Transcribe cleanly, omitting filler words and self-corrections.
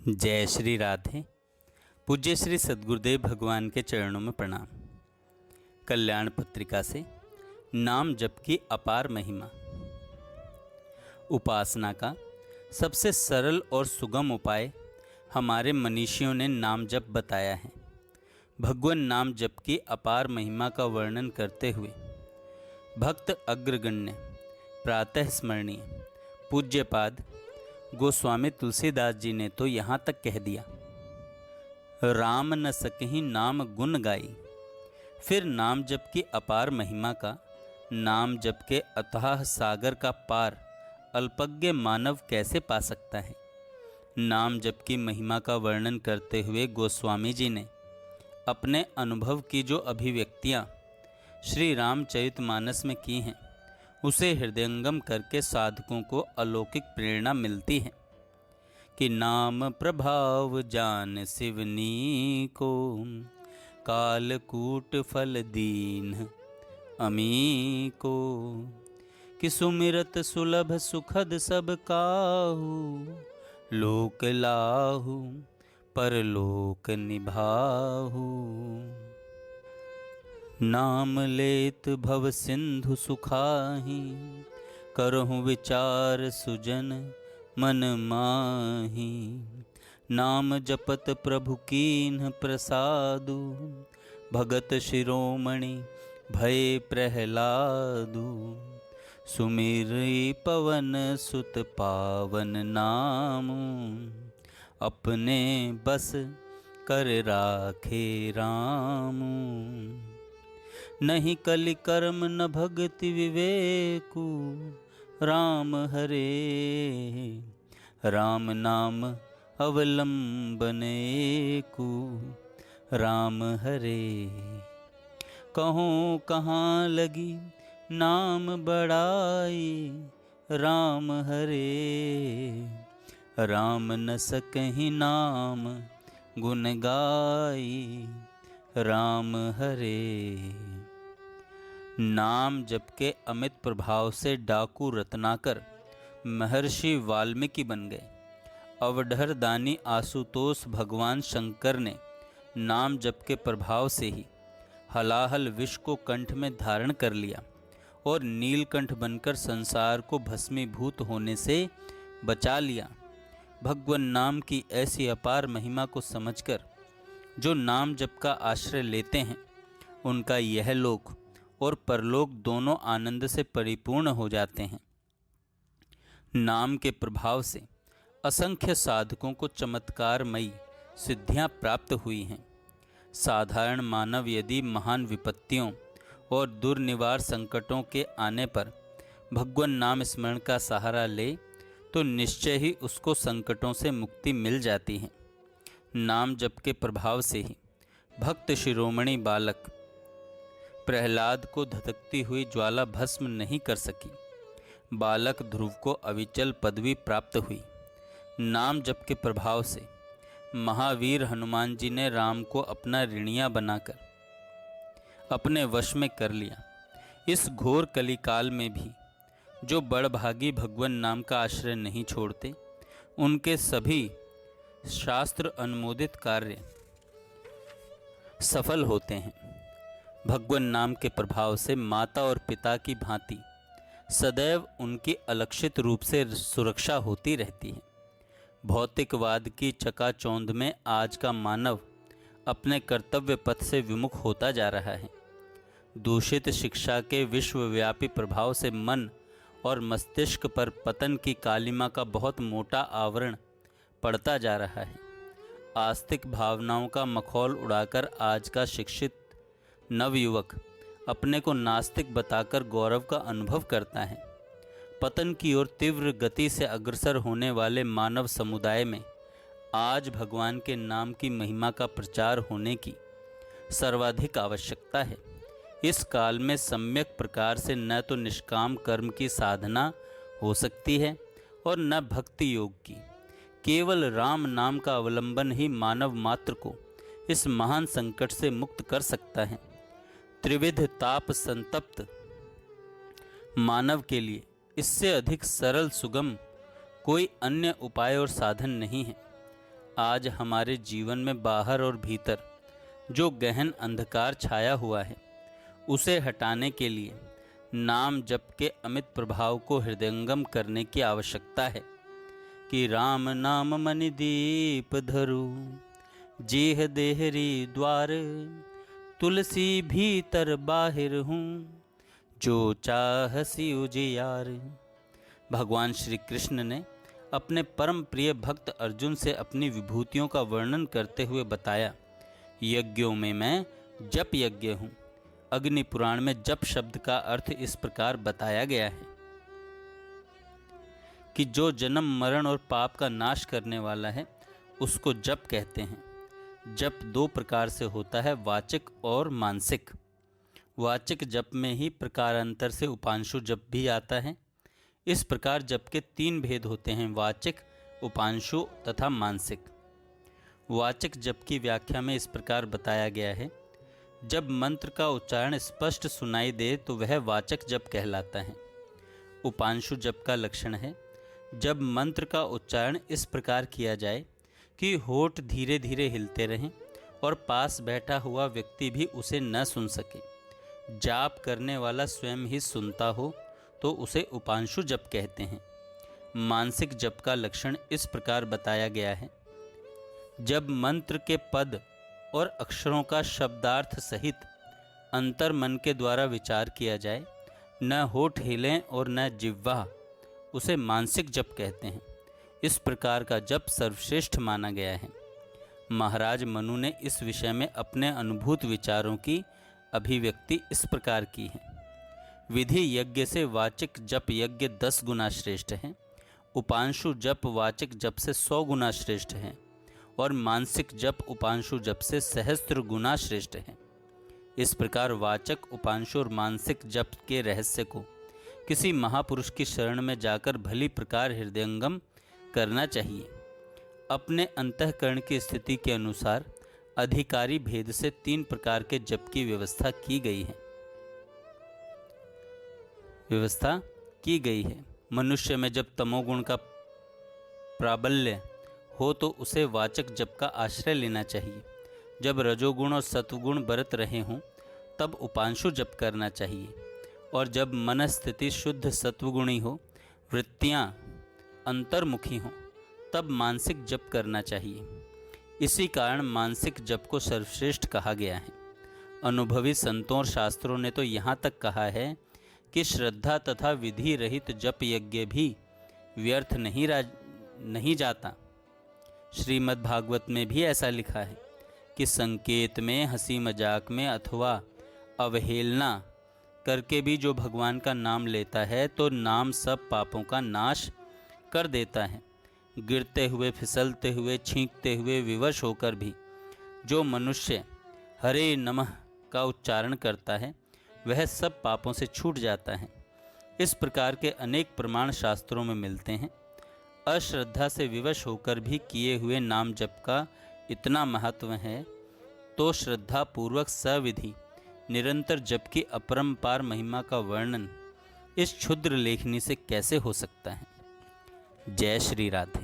जय श्री राधे। पूज्य श्री सद्गुरुदेव भगवान के चरणों में प्रणाम। कल्याण पत्रिका से नाम जप की अपार महिमा। उपासना का सबसे सरल और सुगम उपाय हमारे मनीषियों ने नाम जप बताया है। भगवान नाम जप की अपार महिमा का वर्णन करते हुए भक्त अग्रगण्य प्रातः स्मरणीय पूज्यपाद गोस्वामी तुलसीदास जी ने तो यहाँ तक कह दिया, राम न सकहीं नाम गुण गाई। फिर नाम जप की अपार महिमा का, नाम जप के अथाह सागर का पार अल्पज्ञ मानव कैसे पा सकता है। नाम जप की महिमा का वर्णन करते हुए गोस्वामी जी ने अपने अनुभव की जो अभिव्यक्तियाँ श्री रामचरितमानस में की हैं, उसे हृदयंगम करके साधकों को अलौकिक प्रेरणा मिलती है कि नाम प्रभाव जान सिवनी को, कालकूट फल दीन अमी को, कि सुमिरत सुलभ सुखद सब काहू, लोक लाहू परलोक निभाहू। नाम लेत भव सिंधु सुखाही, करहु विचार सुजन मन माही। नाम जपत प्रभु कीन्ह प्रसादु, भगत शिरोमणि भय प्रहलादु। सुमिरि पवन सुत पावन नामु, अपने बस कर राखे रामु। नहीं कलि कर्म न भगति विवेकु, राम हरे राम नाम अवलंबने को, राम हरे। कहूँ कहाँ लगी नाम बड़ाई, राम हरे राम न सकहीं नाम गुण गाई, राम हरे। नाम जप के अमित प्रभाव से डाकू रत्नाकर महर्षि वाल्मीकि बन गए। अवढर दानी आशुतोष भगवान शंकर ने नाम जप के प्रभाव से ही हलाहल विष को कंठ में धारण कर लिया और नीलकंठ बनकर संसार को भस्मीभूत होने से बचा लिया। भगवान नाम की ऐसी अपार महिमा को समझकर जो नाम जप का आश्रय लेते हैं, उनका यह लोक और परलोक दोनों आनंद से परिपूर्ण हो जाते हैं। नाम के प्रभाव से असंख्य साधकों को चमत्कारमयी सिद्धियां प्राप्त हुई हैं। साधारण मानव यदि महान विपत्तियों और दुर्निवार संकटों के आने पर भगवान नाम स्मरण का सहारा ले तो निश्चय ही उसको संकटों से मुक्ति मिल जाती है। नाम जप के प्रभाव से ही भक्त शिरोमणि बालक प्रहलाद को धधकती हुई ज्वाला भस्म नहीं कर सकी। बालक ध्रुव को अविचल पदवी प्राप्त हुई। नाम जप के प्रभाव से महावीर हनुमान जी ने राम को अपना ऋणिया बनाकर अपने वश में कर लिया। इस घोर कलिकाल में भी जो बड़भागी भगवान नाम का आश्रय नहीं छोड़ते, उनके सभी शास्त्र अनुमोदित कार्य सफल होते हैं। भगवान नाम के प्रभाव से माता और पिता की भांति सदैव उनकी अलक्षित रूप से सुरक्षा होती रहती है। भौतिकवाद की चकाचौंध में आज का मानव अपने कर्तव्य पथ से विमुख होता जा रहा है। दूषित शिक्षा के विश्वव्यापी प्रभाव से मन और मस्तिष्क पर पतन की कालिमा का बहुत मोटा आवरण पड़ता जा रहा है। आस्तिक भावनाओं का मखौल उड़ाकर आज का शिक्षित नवयुवक अपने को नास्तिक बताकर गौरव का अनुभव करता है। पतन की ओर तीव्र गति से अग्रसर होने वाले मानव समुदाय में आज भगवान के नाम की महिमा का प्रचार होने की सर्वाधिक आवश्यकता है। इस काल में सम्यक प्रकार से न तो निष्काम कर्म की साधना हो सकती है और न भक्ति योग की। केवल राम नाम का अवलंबन ही मानव मात्र को इस महान संकट से मुक्त कर सकता है। त्रिविध ताप संतप्त मानव के लिए इससे अधिक सरल सुगम कोई अन्य उपाय और साधन नहीं है। आज हमारे जीवन में बाहर और भीतर जो गहन अंधकार छाया हुआ है, उसे हटाने के लिए नाम जप के अमित प्रभाव को हृदयंगम करने की आवश्यकता है कि राम नाम मनि दीप धरु, जेह देहरी द्वार, तुलसी भीतर बाहिर हूँ, जो चाहसी उजियार। भगवान श्री कृष्ण ने अपने परम प्रिय भक्त अर्जुन से अपनी विभूतियों का वर्णन करते हुए बताया, यज्ञों में मैं जप यज्ञ हूँ। अग्नि पुराण में जप शब्द का अर्थ इस प्रकार बताया गया है कि जो जन्म मरण और पाप का नाश करने वाला है, उसको जप कहते हैं। जप दो प्रकार से होता है, वाचिक और मानसिक। वाचिक जप में ही प्रकारांतर से उपांशु जप भी आता है। इस प्रकार जप के तीन भेद होते हैं, वाचिक, उपांशु तथा मानसिक। वाचिक जप की व्याख्या में इस प्रकार बताया गया है, जब मंत्र का उच्चारण स्पष्ट सुनाई दे तो वह वाचक जप कहलाता है। उपांशु जप का लक्षण है, जब मंत्र का उच्चारण इस प्रकार किया जाए कि होठ धीरे धीरे हिलते रहें और पास बैठा हुआ व्यक्ति भी उसे न सुन सके। जाप करने वाला स्वयं ही सुनता हो तो उसे उपांशु जप कहते हैं। मानसिक जप का लक्षण इस प्रकार बताया गया है, जब मंत्र के पद और अक्षरों का शब्दार्थ सहित अंतर मन के द्वारा विचार किया जाए, न होठ हिलें और न जिह्वा, उसे मानसिक जप कहते हैं। इस प्रकार का जप सर्वश्रेष्ठ माना गया है। महाराज मनु ने इस विषय में अपने अनुभूत विचारों की अभिव्यक्ति इस प्रकार की है, विधि यज्ञ से वाचिक जप यज्ञ 10 गुना श्रेष्ठ है, उपांशु जप वाचिक जप से 100 गुना श्रेष्ठ है और मानसिक जप उपांशु जप से सहस्त्र गुना श्रेष्ठ है। इस प्रकार वाचक, उपांशु और मानसिक जप के रहस्य को किसी महापुरुष की शरण में जाकर भली प्रकार हृदयंगम करना चाहिए। अपने अंतःकरण की स्थिति के अनुसार अधिकारी भेद से 3 प्रकार के जप की व्यवस्था की गई है। मनुष्य में जब तमोगुण का प्राबल्य हो तो उसे वाचक जप का आश्रय लेना चाहिए। जब रजोगुण और सत्वगुण बरत रहे हों तब उपांशु जप करना चाहिए, और जब मन स्थिति शुद्ध सत्वगुणी हो, वृत्तियाँ अंतर्मुखी हों, तब मानसिक जप करना चाहिए। इसी कारण मानसिक जप को सर्वश्रेष्ठ कहा गया है। अनुभवी संतों और शास्त्रों ने तो यहाँ तक कहा है कि श्रद्धा तथा विधि रहित जप यज्ञ भी व्यर्थ नहीं जाता। श्रीमद् भागवत में भी ऐसा लिखा है कि संकेत में, हंसी मजाक में अथवा अवहेलना करके भी जो भगवान का नाम लेता है तो नाम सब पापों का नाश कर देता है। गिरते हुए, फिसलते हुए, छींकते हुए विवश होकर भी जो मनुष्य हरे नमः का उच्चारण करता है वह सब पापों से छूट जाता है। इस प्रकार के अनेक प्रमाण शास्त्रों में मिलते हैं। अश्रद्धा से विवश होकर भी किए हुए नाम जप का इतना महत्व है तो श्रद्धा पूर्वक सविधि निरंतर जप की अपरंपार महिमा का वर्णन इस क्षुद्र लेखनी से कैसे हो सकता है। जय श्री राधे।